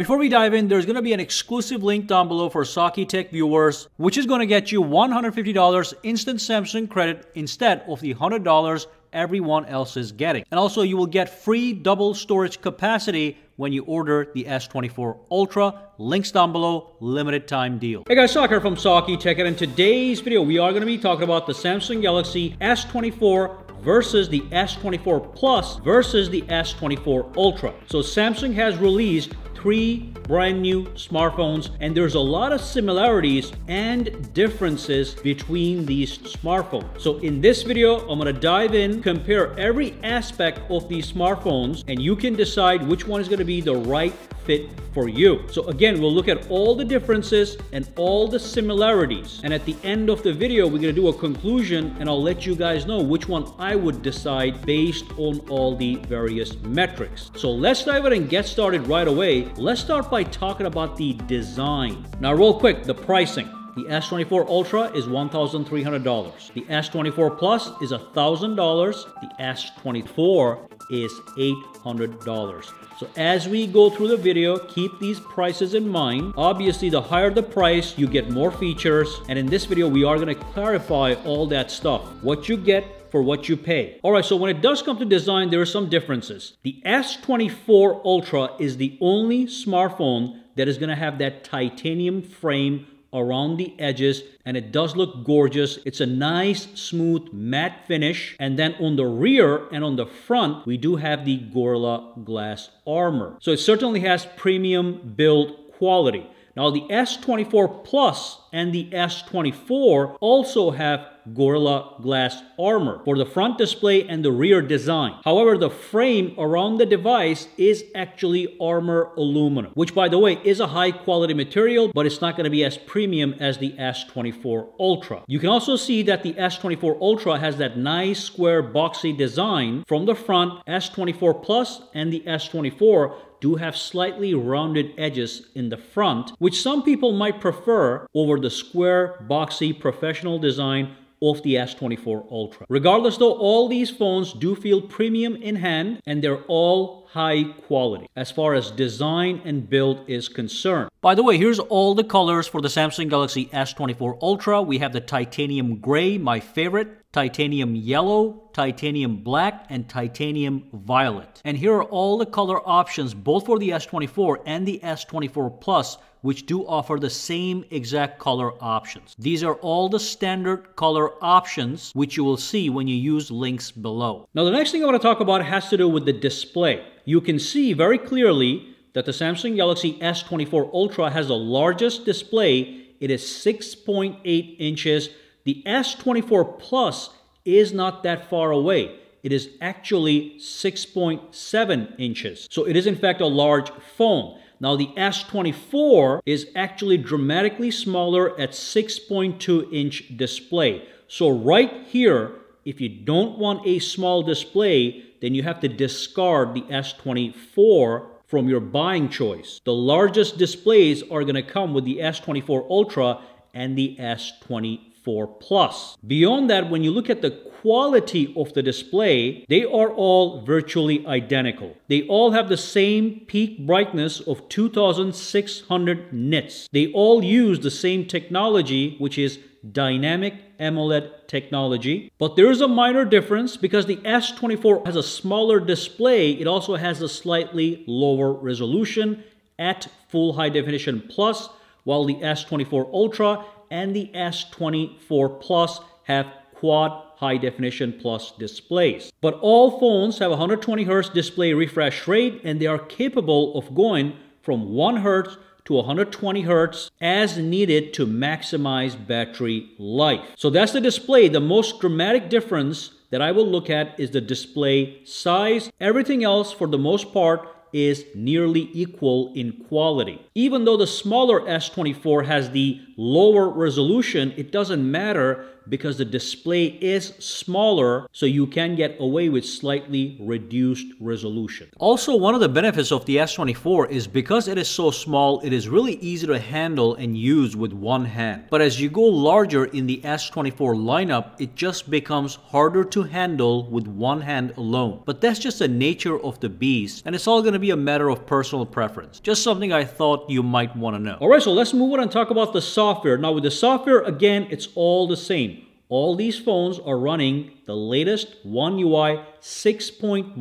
Before we dive in, there's going to be an exclusive link down below for sakitech viewers, which is going to get you $150 instant Samsung credit instead of the $100 everyone else is getting. And also, you will get free double storage capacity when you order the S24 Ultra. Links down below, limited time deal. Hey guys, Sak here from sakitech, and in today's video, we are going to be talking about the Samsung Galaxy S24 versus the S24 Plus versus the S24 Ultra. So Samsung has released 3 brand new smartphones, and there's a lot of similarities and differences between these smartphones. So in this video, I'm gonna dive in, compare every aspect of these smartphones, and you can decide which one is gonna be the right fit for you. So again, we'll look at all the differences and all the similarities. And at the end of the video, we're gonna do a conclusion, and I'll let you guys know which one I would decide based on all the various metrics. So let's dive in and get started right away. Let's start by talking about the design. Now, real quick, the pricing. The S24 Ultra is $1,300. The S24 Plus is $1,000. The S24 is $800. So as we go through the video, keep these prices in mind. Obviously, the higher the price, you get more features. And in this video, we are going to clarify all that stuff. What you get for what you pay. All right, so when it does come to design, there are some differences. The S24 Ultra is the only smartphone that is going to have that titanium frame around the edges, and it does look gorgeous. It's a nice, smooth, matte finish. And then on the rear and on the front, we do have the Gorilla Glass armor. So it certainly has premium build quality. Now, the S24 Plus and the S24 also have Gorilla Glass armor for the front display and the rear design. However, the frame around the device is actually armor aluminum, which, by the way, is a high quality material, but it's not going to be as premium as the S24 Ultra. You can also see that the S24 Ultra has that nice square boxy design from the front. S24 Plus and the S24 do have slightly rounded edges in the front, which some people might prefer over the square, boxy, professional design of the S24 Ultra. Regardless though, all these phones do feel premium in hand, and they're all high quality as far as design and build is concerned. By the way, here's all the colors for the Samsung Galaxy S24 Ultra. We have the titanium gray, my favorite, titanium yellow, titanium black, and titanium violet. And here are all the color options, both for the S24 and the S24 Plus, which do offer the same exact color options. These are all the standard color options, which you will see when you use links below. Now, the next thing I want to talk about has to do with the display. You can see very clearly that the Samsung Galaxy S24 Ultra has the largest display. It is 6.8 inches. The S24 Plus is not that far away. It is actually 6.7 inches. So it is in fact a large phone. Now, the S24 is actually dramatically smaller at 6.2 inch display. So right here, if you don't want a small display, then you have to discard the S24 from your buying choice. The largest displays are going to come with the S24 Ultra and the S24 Plus. Beyond that, when you look at the quality of the display, they are all virtually identical. They all have the same peak brightness of 2600 nits. They all use the same technology, which is dynamic AMOLED technology. But there is a minor difference because the S24 has a smaller display. It also has a slightly lower resolution at full high definition plus, while the S24 Ultra and the S24 Plus have quad high definition plus displays. But all phones have a 120 Hz display refresh rate, and they are capable of going from 1 Hz to 120 Hz as needed to maximize battery life. So that's the display. The most dramatic difference that I will look at is the display size. Everything else, for the most part, is nearly equal in quality. Even though the smaller S24 has the lower resolution, it doesn't matter because the display is smaller, so you can get away with slightly reduced resolution. Also, one of the benefits of the S24 is because it is so small, it is really easy to handle and use with one hand. But as you go larger in the S24 lineup, it just becomes harder to handle with one hand alone. But that's just the nature of the beast, and it's all going to be a matter of personal preference. Just something I thought you might want to know. Alright, so let's move on and talk about the software. Now with the software, again, it's all the same. All these phones are running the latest One UI 6.1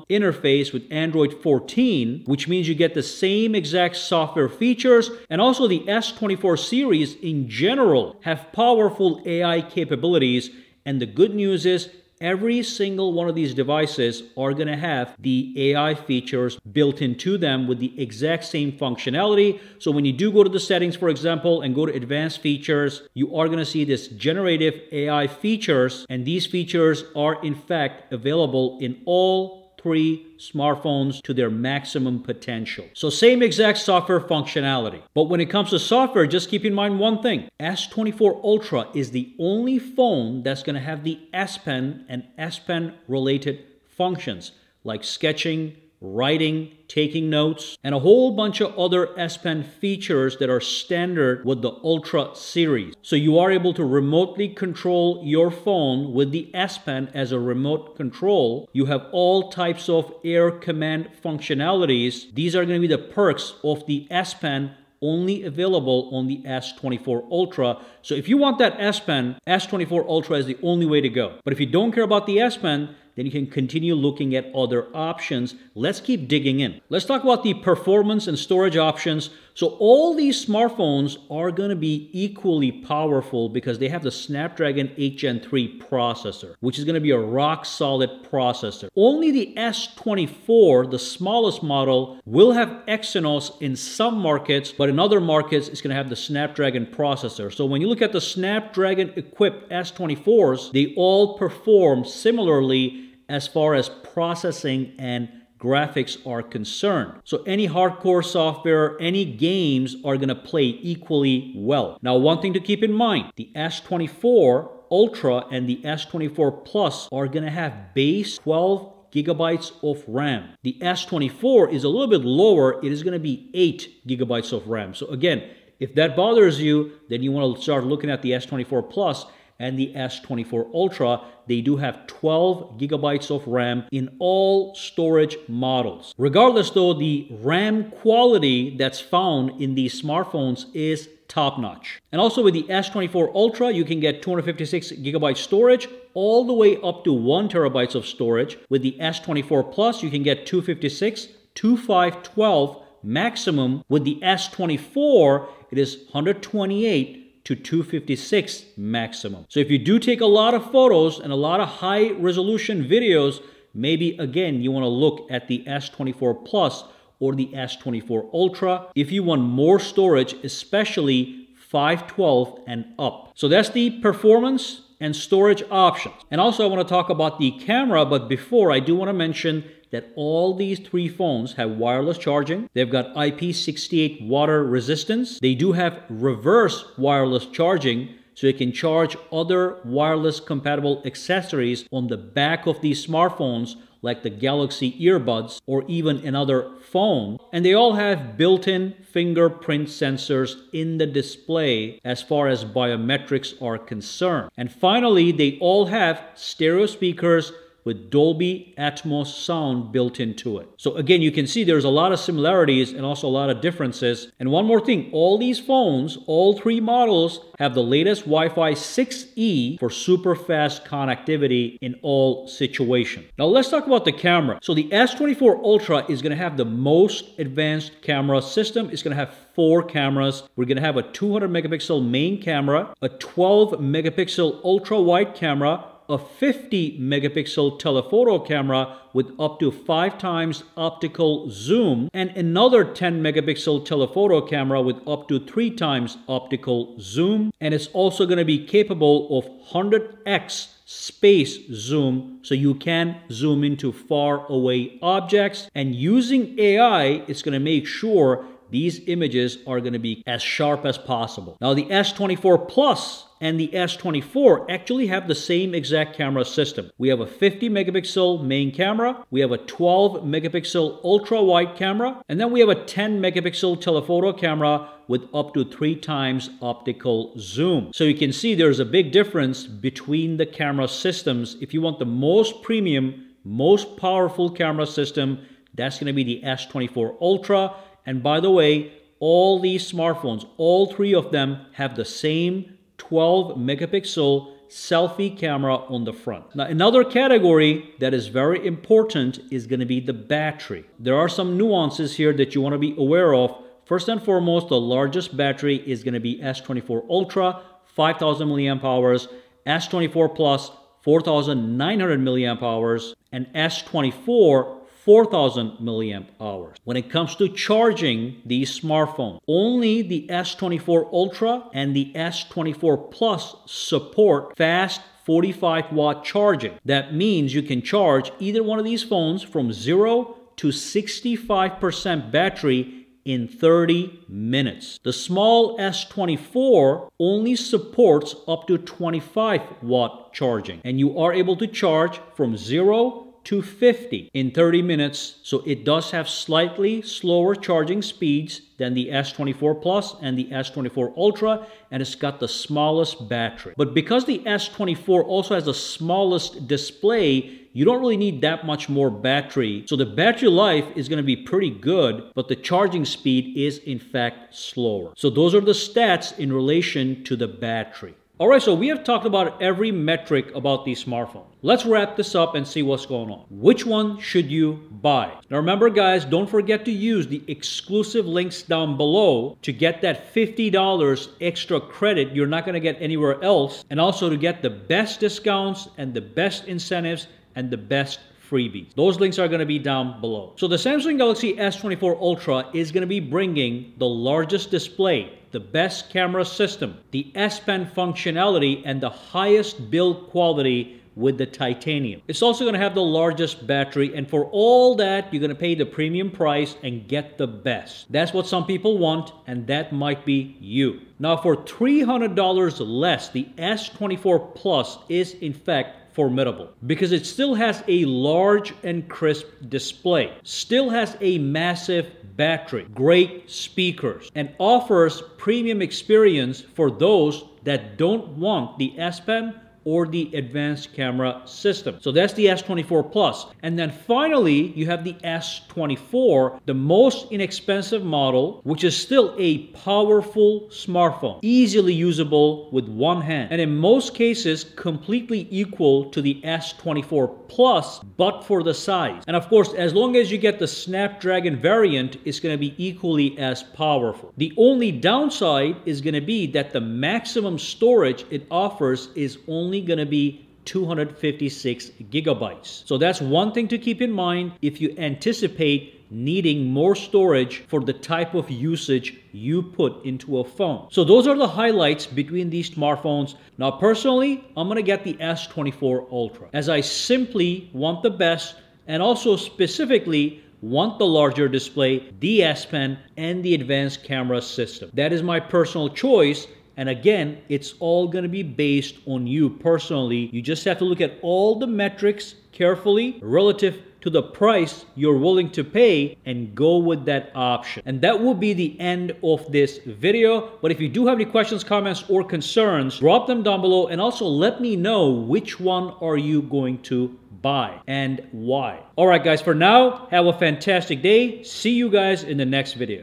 interface with Android 14, which means you get the same exact software features, and also the S24 series in general have powerful AI capabilities, and the good news is every single one of these devices are going to have the AI features built into them with the exact same functionality. So when you do go to the settings, for example, and go to advanced features, you are going to see this generative AI features, and these features are in fact available in all three smartphones to their maximum potential. So same exact software functionality. But when it comes to software, just keep in mind one thing. S24 Ultra is the only phone that's going to have the S Pen and S Pen related functions like sketching, writing, taking notes, and a whole bunch of other S Pen features that are standard with the Ultra series. So you are able to remotely control your phone with the S Pen as a remote control. You have all types of air command functionalities. These are going to be the perks of the S Pen, only available on the S24 Ultra. So if you want that S Pen, S24 Ultra is the only way to go. But if you don't care about the S Pen, then you can continue looking at other options. Let's keep digging in. Let's talk about the performance and storage options. So all these smartphones are going to be equally powerful because they have the Snapdragon 8 Gen 3 processor, which is going to be a rock-solid processor. Only the S24, the smallest model, will have Exynos in some markets, but in other markets, it's going to have the Snapdragon processor. So when you look at the Snapdragon-equipped S24s, they all perform similarly as far as processing and graphics are concerned. So any hardcore software, any games are going to play equally well. Now, one thing to keep in mind, the S24 Ultra and the S24 Plus are going to have base 12 gigabytes of RAM. The S24 is a little bit lower. It is going to be 8 gigabytes of RAM. So again, if that bothers you, then you want to start looking at the S24 Plus and the S24 Ultra. They do have 12 gigabytes of RAM in all storage models. Regardless though, the RAM quality that's found in these smartphones is top-notch. And also with the S24 Ultra, you can get 256 gigabyte storage all the way up to 1 terabytes of storage. With the S24 Plus, you can get 256, 2512 maximum. With the S24, it is 128 to 256 maximum. So if you do take a lot of photos and a lot of high resolution videos, maybe again you want to look at the S24 Plus or the S24 Ultra if you want more storage, especially 512 and up. So that's the performance and storage options. And also I want to talk about the camera, but before I do want to mention that all these three phones have wireless charging. They've got IP68 water resistance. They do have reverse wireless charging, so you can charge other wireless compatible accessories on the back of these smartphones like the Galaxy earbuds or even another phone. And they all have built-in fingerprint sensors in the display as far as biometrics are concerned. And finally, they all have stereo speakers with Dolby Atmos sound built into it. So again, you can see there's a lot of similarities and also a lot of differences. And one more thing, all these phones, all three models, have the latest Wi-Fi 6E for super fast connectivity in all situations. Now let's talk about the camera. So the S24 Ultra is going to have the most advanced camera system. It's going to have 4 cameras. We're going to have a 200 megapixel main camera, a 12 megapixel ultra wide camera, a 50 megapixel telephoto camera with up to 5 times optical zoom, and another 10 megapixel telephoto camera with up to 3 times optical zoom. And it's also going to be capable of 100x space zoom, so you can zoom into far away objects. And using AI, it's going to make sure these images are going to be as sharp as possible. Now the S24 Plus and the S24 actually have the same exact camera system. We have a 50 megapixel main camera, we have a 12 megapixel ultra wide camera, and then we have a 10 megapixel telephoto camera with up to 3 times optical zoom. So you can see there's a big difference between the camera systems. If you want the most premium, most powerful camera system, that's going to be the S24 Ultra. And by the way, all these smartphones, all 3 of them have the same 12 megapixel selfie camera on the front. Now, another category that is very important is going to be the battery. There are some nuances here that you want to be aware of. First and foremost, the largest battery is going to be S24 Ultra, 5,000 milliamp hours, S24 Plus, 4,900 milliamp hours, and S24, 4,000 milliamp hours. When it comes to charging these smartphones, only the S24 Ultra and the S24 Plus support fast 45-watt charging. That means you can charge either one of these phones from 0 to 65% battery in 30 minutes. The small S24 only supports up to 25-watt charging, and you are able to charge from 0 to 50 in 30 minutes. So it does have slightly slower charging speeds than the S24 Plus and the S24 Ultra, and it's got the smallest battery. But because the S24 also has the smallest display, you don't really need that much more battery. So the battery life is going to be pretty good, but the charging speed is in fact slower. So those are the stats in relation to the battery. All right, so we have talked about every metric about these smartphones. Let's wrap this up and see what's going on. Which one should you buy? Now remember guys, don't forget to use the exclusive links down below to get that $50 extra credit you're not going to get anywhere else, and also to get the best discounts and the best incentives and the best freebies. Those links are going to be down below. So the Samsung Galaxy S24 Ultra is going to be bringing the largest display, the best camera system, the S Pen functionality, and the highest build quality with the titanium. It's also going to have the largest battery, and for all that, you're going to pay the premium price and get the best. That's what some people want, and that might be you. Now, for $300 less, the S24 Plus is in fact formidable because it still has a large and crisp display, still has a massive battery, great speakers, and offers premium experience for those that don't want the S Pen or the advanced camera system. So that's the S24 Plus. And then finally, you have the S24, the most inexpensive model, which is still a powerful smartphone, easily usable with one hand, and in most cases, completely equal to the S24 Plus, but for the size. And of course, as long as you get the Snapdragon variant, it's gonna be equally as powerful. The only downside is gonna be that the maximum storage it offers is only going to be 256 gigabytes. So that's one thing to keep in mind if you anticipate needing more storage for the type of usage you put into a phone. So those are the highlights between these smartphones. Now personally, I'm going to get the S24 Ultra as I simply want the best, and also specifically want the larger display, the S Pen, and the advanced camera system. That is my personal choice. And again, it's all going to be based on you personally. You just have to look at all the metrics carefully relative to the price you're willing to pay and go with that option. And that will be the end of this video. But if you do have any questions, comments, or concerns, drop them down below, and also let me know which one are you going to buy and why. All right, guys, for now, have a fantastic day. See you guys in the next video.